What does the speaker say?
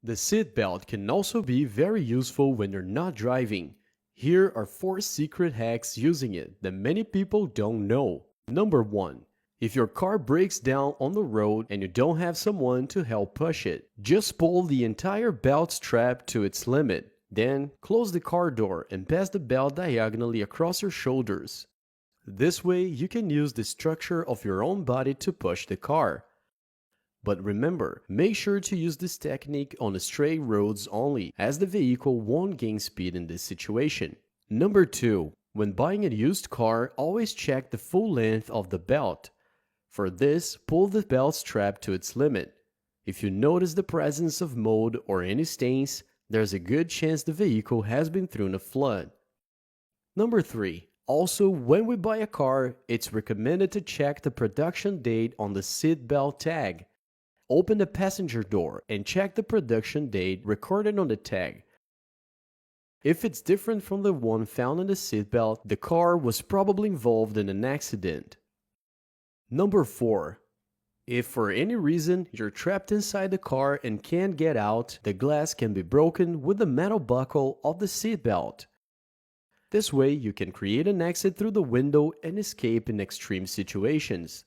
The seatbelt can also be very useful when you're not driving. Here are 4 secret hacks using it that many people don't know. Number 1. If your car breaks down on the road and you don't have someone to help push it, just pull the entire belt strap to its limit. Then close the car door and pass the belt diagonally across your shoulders. This way you can use the structure of your own body to push the car. But remember, make sure to use this technique on straight roads only, as the vehicle won't gain speed in this situation. Number 2. When buying a used car, always check the full length of the belt. For this, pull the belt strap to its limit. If you notice the presence of mold or any stains, there's a good chance the vehicle has been through a flood. Number 3. Also, when we buy a car, it's recommended to check the production date on the seatbelt tag. Open the passenger door and check the production date recorded on the tag. If it's different from the one found in the seatbelt, the car was probably involved in an accident. Number 4. If for any reason you're trapped inside the car and can't get out, the glass can be broken with the metal buckle of the seatbelt. This way you can create an exit through the window and escape in extreme situations.